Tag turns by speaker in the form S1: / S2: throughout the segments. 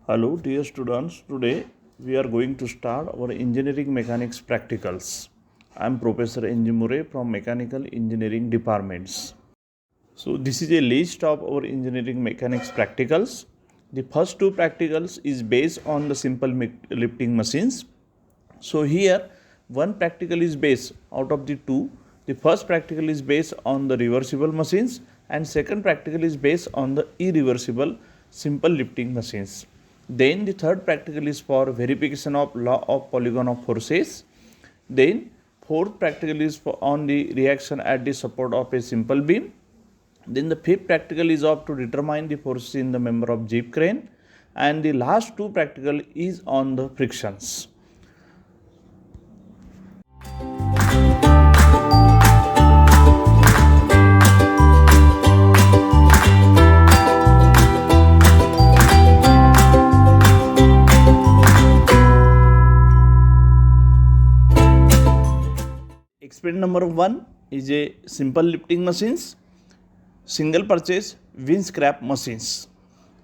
S1: Hello, dear students. Today we are going to start our engineering mechanics practicals. I am Professor N.G. Murray from Mechanical Engineering Departments. So, this is a list of our engineering mechanics practicals. The first two practicals is based on the simple lifting machines. So, here one practical is based out of the two. The first practical is based on the reversible machines and second practical is based on the irreversible simple lifting machines. Then the third practical is for verification of law of polygon of forces. Then fourth practical is on the reaction at the support of a simple beam. Then the fifth practical is to determine the forces in the member of jeep crane, and the last two practical is on the frictions. Experiment number 1 is a simple lifting machines, single purchase wind scrap machines.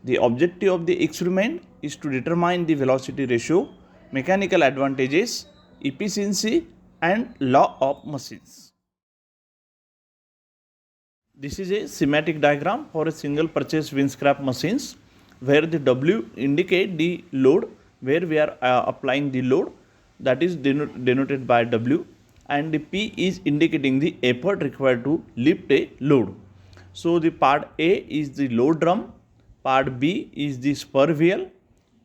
S1: The objective of the experiment is to determine the velocity ratio, mechanical advantages, efficiency and law of machines. This is a schematic diagram for a single purchase wind scrap machines, where the W indicate the load where we are applying the load, that is denoted by W, and the P is indicating the effort required to lift a load. So the part A is the load drum, part B is the spur wheel,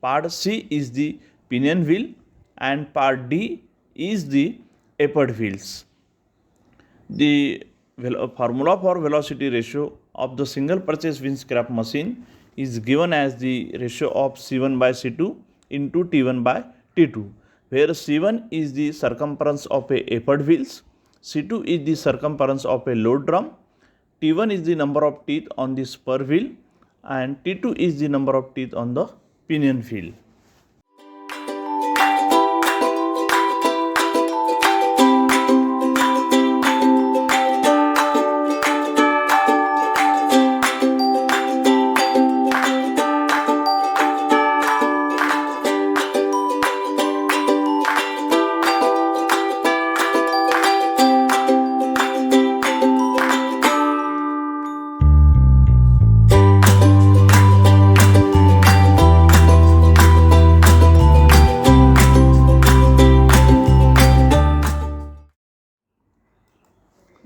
S1: part C is the pinion wheel, and part D is the effort wheels. The formula for velocity ratio of the single purchase wind scrap machine is given as the ratio of C1 by C2 into T1 by T2, where C1 is the circumference of a effort wheels, C2 is the circumference of a load drum, T1 is the number of teeth on the spur wheel, and T2 is the number of teeth on the pinion wheel.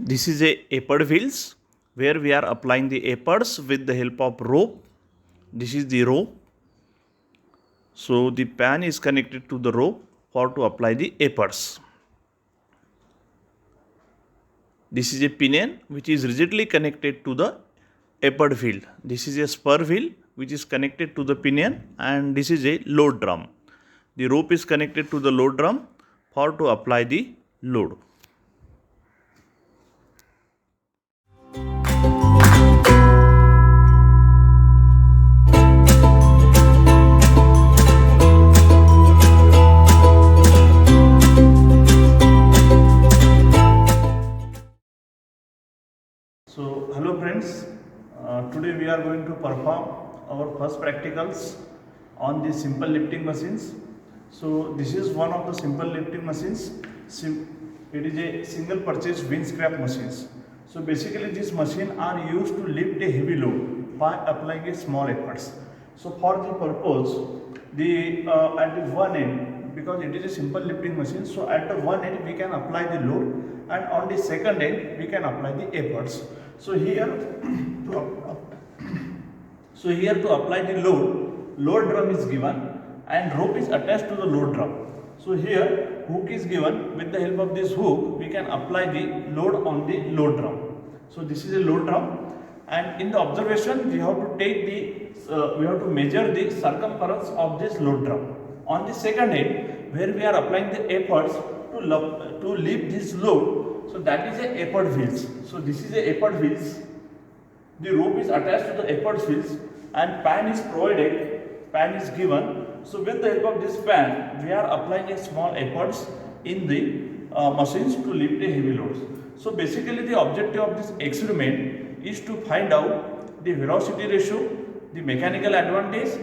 S1: This is a effort wheels, where we are applying the efforts with the help of rope. This is the rope. So the pan is connected to the rope for to apply the efforts. This is a pinion which is rigidly connected to the effort wheel. This is a spur wheel which is connected to the pinion, and this is a load drum. The rope is connected to the load drum for to apply the load. So hello friends, today we are going to perform our first practicals on the simple lifting machines. So this is one of the simple lifting machines. It is a single purchase wind scrap machines. So basically this machine are used to lift a heavy load by applying a small efforts. So for the purpose, the at the one end, because it is a simple lifting machine, so at the one end we can apply the load, and on the second end we can apply the efforts. So here to apply the load drum is given and rope is attached to the load drum. So here hook is given. With the help of this hook we can apply the load on the load drum. So this is a load drum, and in the observation we have to take the we have to measure the circumference of this load drum. On the second end, where we are applying the efforts to lift this load, so that is a effort wheels. So this is a effort wheels. The rope is attached to the effort wheels and pan is provided, pan is given. So with the help of this pan, we are applying a small efforts in the machines to lift a heavy loads. So basically the objective of this experiment is to find out the velocity ratio, the mechanical advantage,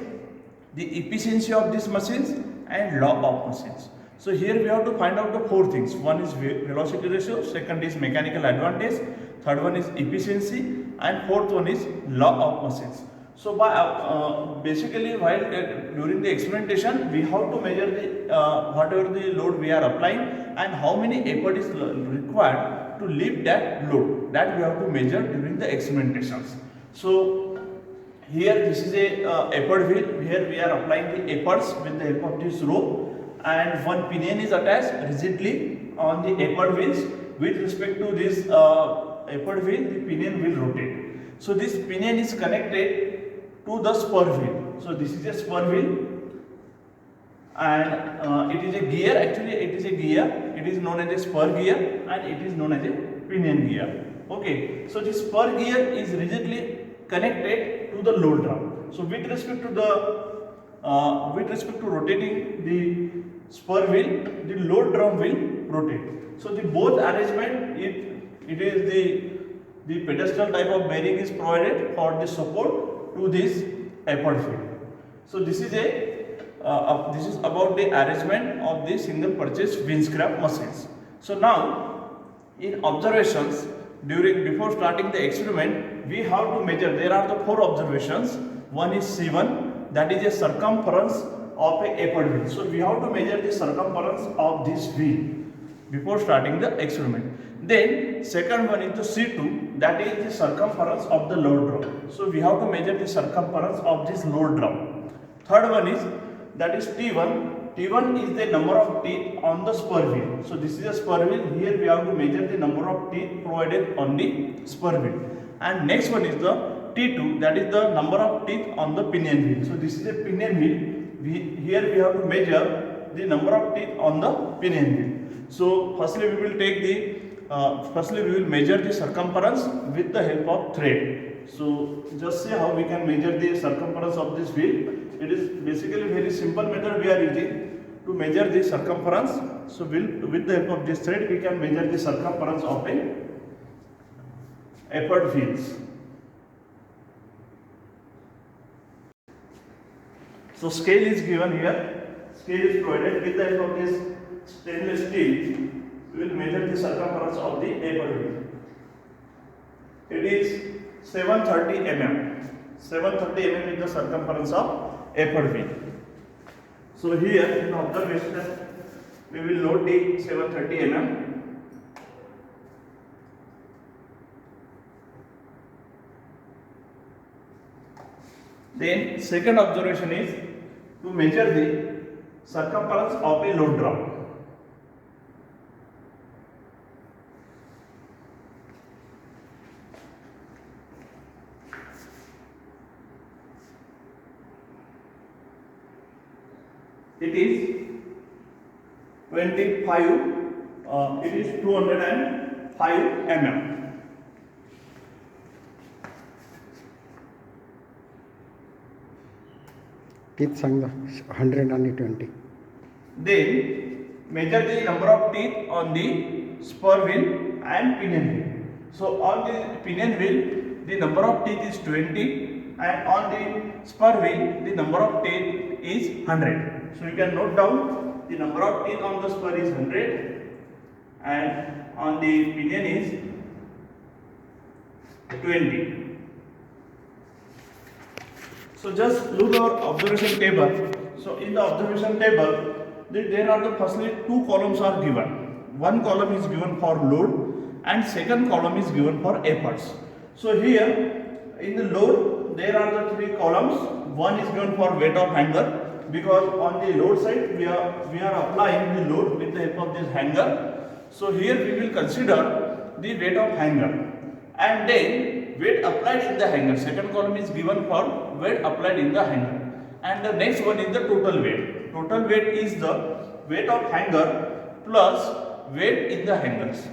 S1: the efficiency of these machines, and law of machines. So here we have to find out the four things. One is velocity ratio, second is mechanical advantage, third one is efficiency, and fourth one is law of machines. So by basically while during the experimentation we have to measure the whatever the load we are applying and how many effort is required to lift that load, that we have to measure during the experimentations. So here this is a effort wheel. Here we are applying the efforts with the help of this rope, and one pinion is attached rigidly on the effort wheels. With respect to this effort wheel, the pinion will rotate. So this pinion is connected to the spur wheel. So this is a spur wheel, and it is a gear. Actually it is a gear. It is known as a spur gear and it is known as a pinion gear. Okay, so this spur gear is rigidly connected to the load drum. So with respect to rotating the spur wheel, the load drum will rotate. So the both arrangement, it is the pedestal type of bearing is provided for the support to this effort wheel. So this is this is about the arrangement of the single purchase Windscrap machines. So now in observations, before starting the experiment, we have to measure. There are the four observations. One is C1, that is a circumference of a effort wheel. So we have to measure the circumference of this wheel before starting the experiment. Then second one is the C2, that is the circumference of the load drum. So we have to measure the circumference of this load drum. Third one is, that is T1. T1 is the number of teeth on the spur wheel. So this is a spur wheel. Here we have to measure the number of teeth provided on the spur wheel. And next one is the T2, that is the number of teeth on the pinion wheel. So this is a pinion wheel. Here we have to measure the number of teeth on the pinion wheel. So firstly we will take the we will measure the circumference with the help of thread. So just see how we can measure the circumference of this wheel. It is basically very simple method we are using to measure the circumference. So with the help of this thread we can measure the circumference of a effort wheels. So scale is given here. Scale is provided. With the help of this stainless steel, we will measure the circumference of the effort wheel. It is 730 mm. 730 mm is the circumference of effort wheel. So here in observation, we will note the 730 mm. Then second observation is to measure the circumference of a load drum. It is 25, it is 205 mm.
S2: Teeth sang 100 and 20.
S1: Then measure the number of teeth on the spur wheel and pinion wheel. So on the pinion wheel, the number of teeth is 20, and on the spur wheel, the number of teeth is 100. So you can note down the number of teeth on the spur is 100 and on the pinion is 20. So just look at our observation table. So in the observation table, there are the firstly two columns are given. One column is given for load and second column is given for efforts. So here in the load, there are the three columns. One is given for weight of hanger, because on the load side we are applying the load with the help of this hanger. So here we will consider the weight of hanger and then weight applied in the hanger. Second column is given for weight applied in the hanger, and the next one is the total weight. Total weight is the weight of hanger plus weight in the hangers.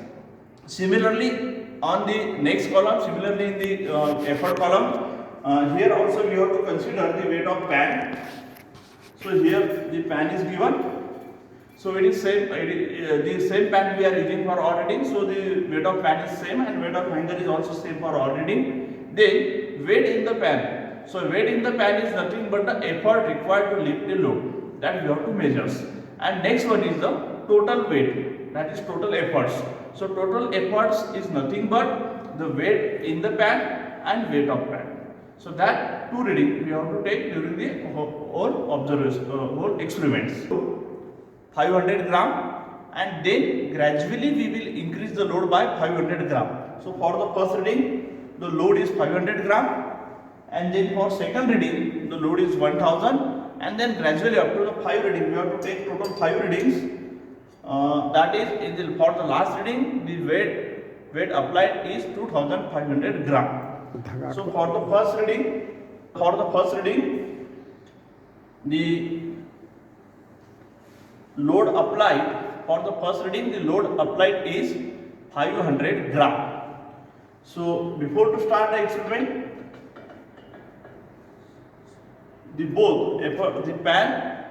S1: Similarly on the next column, similarly in the effort column, here also we have to consider the weight of pan. So here the pan is given. So it is same. The same pan we are using for odd reading. So the weight of pan is same and weight of hanger is also same for odd reading. Then weight in the pan. So weight in the pan is nothing but the effort required to lift the load, that we have to measure. And next one is the total weight, that is total efforts. So total efforts is nothing but the weight in the pan and weight of pan. So that two reading we have to take during the whole observation, whole experiments. 500 gram, and then gradually we will increase the load by 500 gram. So for the first reading, the load is 500 gram, and then for second reading, the load is 1000, and then gradually up to the 5 reading, we have to take total 5 readings. That is, for the last reading, the weight applied is 2500 gram. So for the first reading, the load applied, for the first reading, the load applied is 500 gram. So before to start the experiment, the pan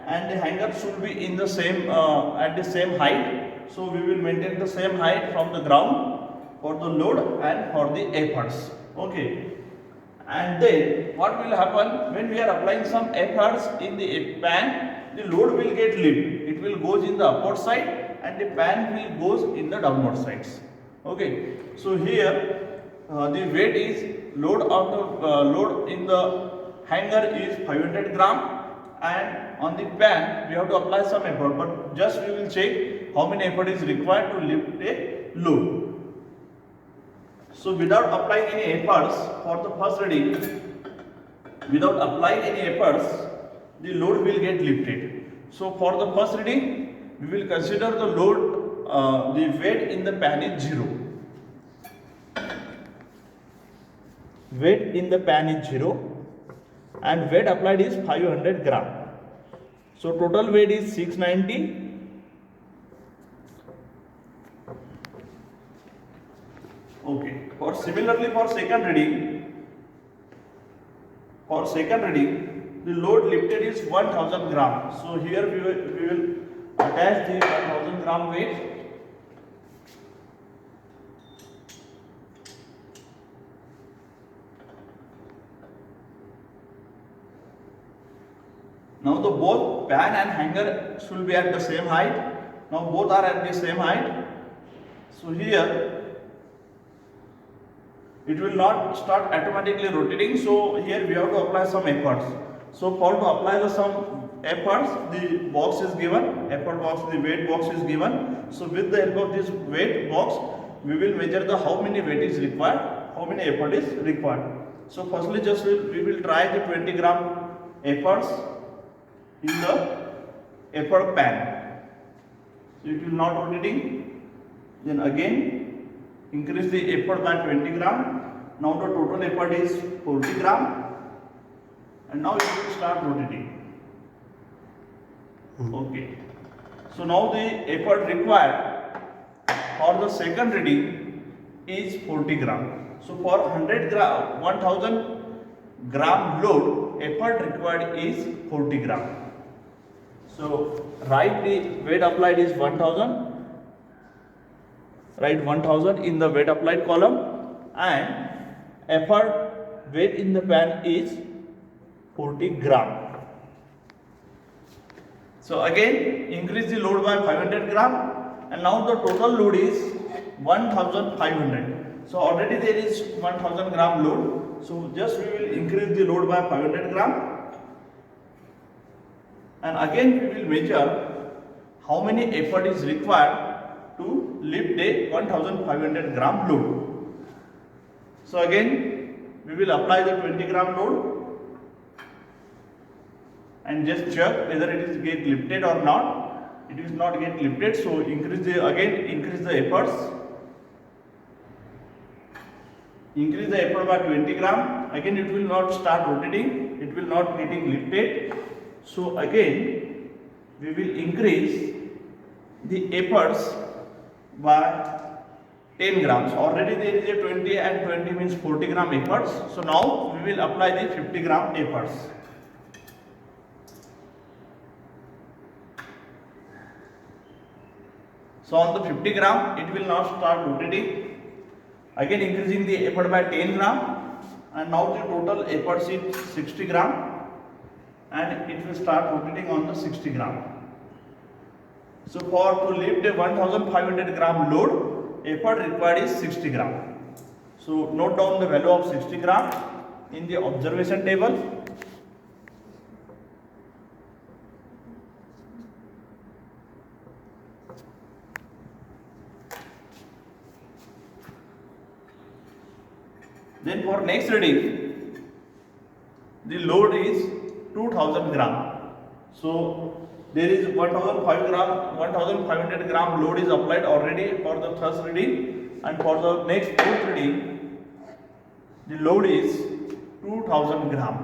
S1: and the hanger should be in the same at the same height. So we will maintain the same height from the ground for the load and for the efforts. Okay. And then what will happen when we are applying some efforts in the pan? The load will get lifted. It will goes in the upward side and the pan will goes in the downward sides. Okay. So here the weight is load in the hanger is 500 gram, and on the pan we have to apply some effort, but just we will check how many effort is required to lift a load. So without applying any efforts for the first reading, without applying any efforts, the load will get lifted. So for the first reading, we will consider the load, the weight in the pan is 0. Weight in the pan is 0. And weight applied is 500 gram. So total weight is 690. Okay. Similarly for second reading, the load lifted is 1000 gram. So here we will attach the 1000 gram weight. Now the both pan and hanger should be at the same height. Now both are at the same height. So here it will not start automatically rotating. So here we have to apply some efforts. So for to apply some efforts, the box is given, effort box, the weight box is given. So with the help of this weight box, we will measure the how many weight is required, how many effort is required. So firstly just we will try the 20 gram efforts in the effort pan. So it will not rotating. Then again increase the effort by 20 gram. Now the total effort is 40 gram. And now it will start rotating. Okay. So now the effort required for the second reading is 40 gram. So for 1000 gram load, effort required is 40 gram. So write the weight applied is 1000. Write 1000 in the weight applied column, and effort weight in the pan is 40 gram. So again increase the load by 500 gram, and now the total load is 1500. So already there is 1000 gram load. So just we will increase the load by 500 gram. And again we will measure how many effort is required to lift a 1500 gram load. So again we will apply the 20 gram load and just check whether it is get lifted or not. It is not get lifted, so increase the efforts. Increase the effort by 20 gram. Again it will not start rotating, it will not getting lifted. So again we will increase the efforts by 10 grams. Already there is a 20 and 20 means 40 gram efforts. So now we will apply the 50 gram efforts. So on the 50 gram it will now start rotating. Again increasing the effort by 10 gram, and now the total efforts is 60 gram and it will start rotating on the 60 gram. So for to lift a 1500 gram load, effort required is 60 gram. So note down the value of 60 gram in the observation table. Then for next reading, the load is 2000 gram. So there is 1500 gram load is applied already for the first reading, and for the next fourth reading, the load is 2000 gram.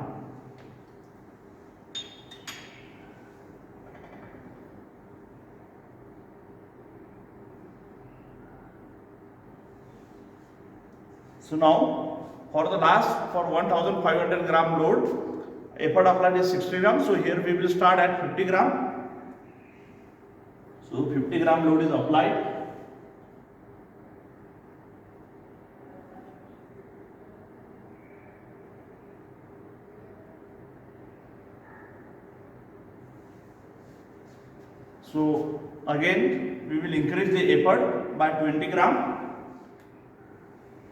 S1: So now for the last, for 1500 gram load, effort applied is 60 gram. So here we will start at 50 gram. So 50 gram load is applied. So again we will increase the effort by 20 gram.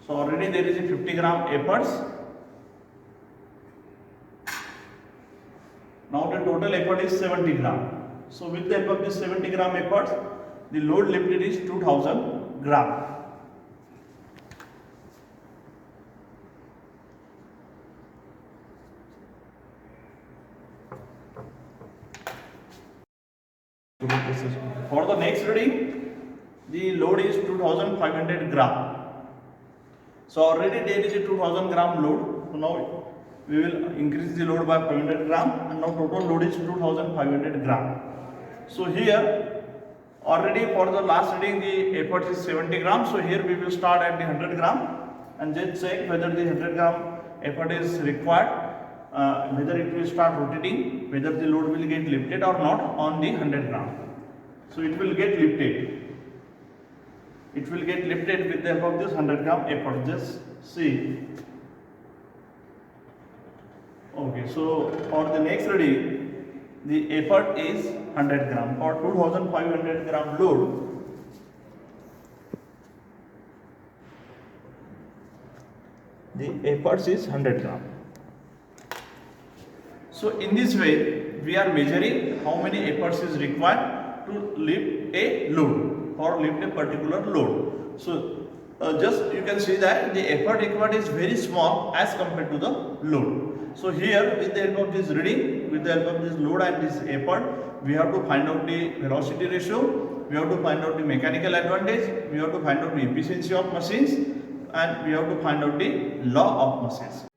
S1: So already there is a 50 gram efforts. Now the total effort is 70 gram. So with the help of this 70 gram efforts, the load lifted is 2000 gram. For the next reading, the load is 2500 gram. So already there is a 2000 gram load. So now we will increase the load by 500 gram, and now total load is 2500 gram. So here already for the last reading the effort is 70 gram. So here we will start at the 100 gram and just check whether the 100 gram effort is required, whether it will start rotating, whether the load will get lifted or not on the 100 gram. So it will get lifted. It will get lifted with the help of this 100 gram effort. Just see. Okay, so for the next reading, the effort is 100 gram. For 2500 gram load, the effort is 100 gram. So in this way, we are measuring how many efforts is required to lift a load or lift a particular load. So just you can see that the effort required is very small as compared to the load. So here with the help of this reading, with the help of this load and this effort, we have to find out the velocity ratio, we have to find out the mechanical advantage, we have to find out the efficiency of machines, and we have to find out the law of machines.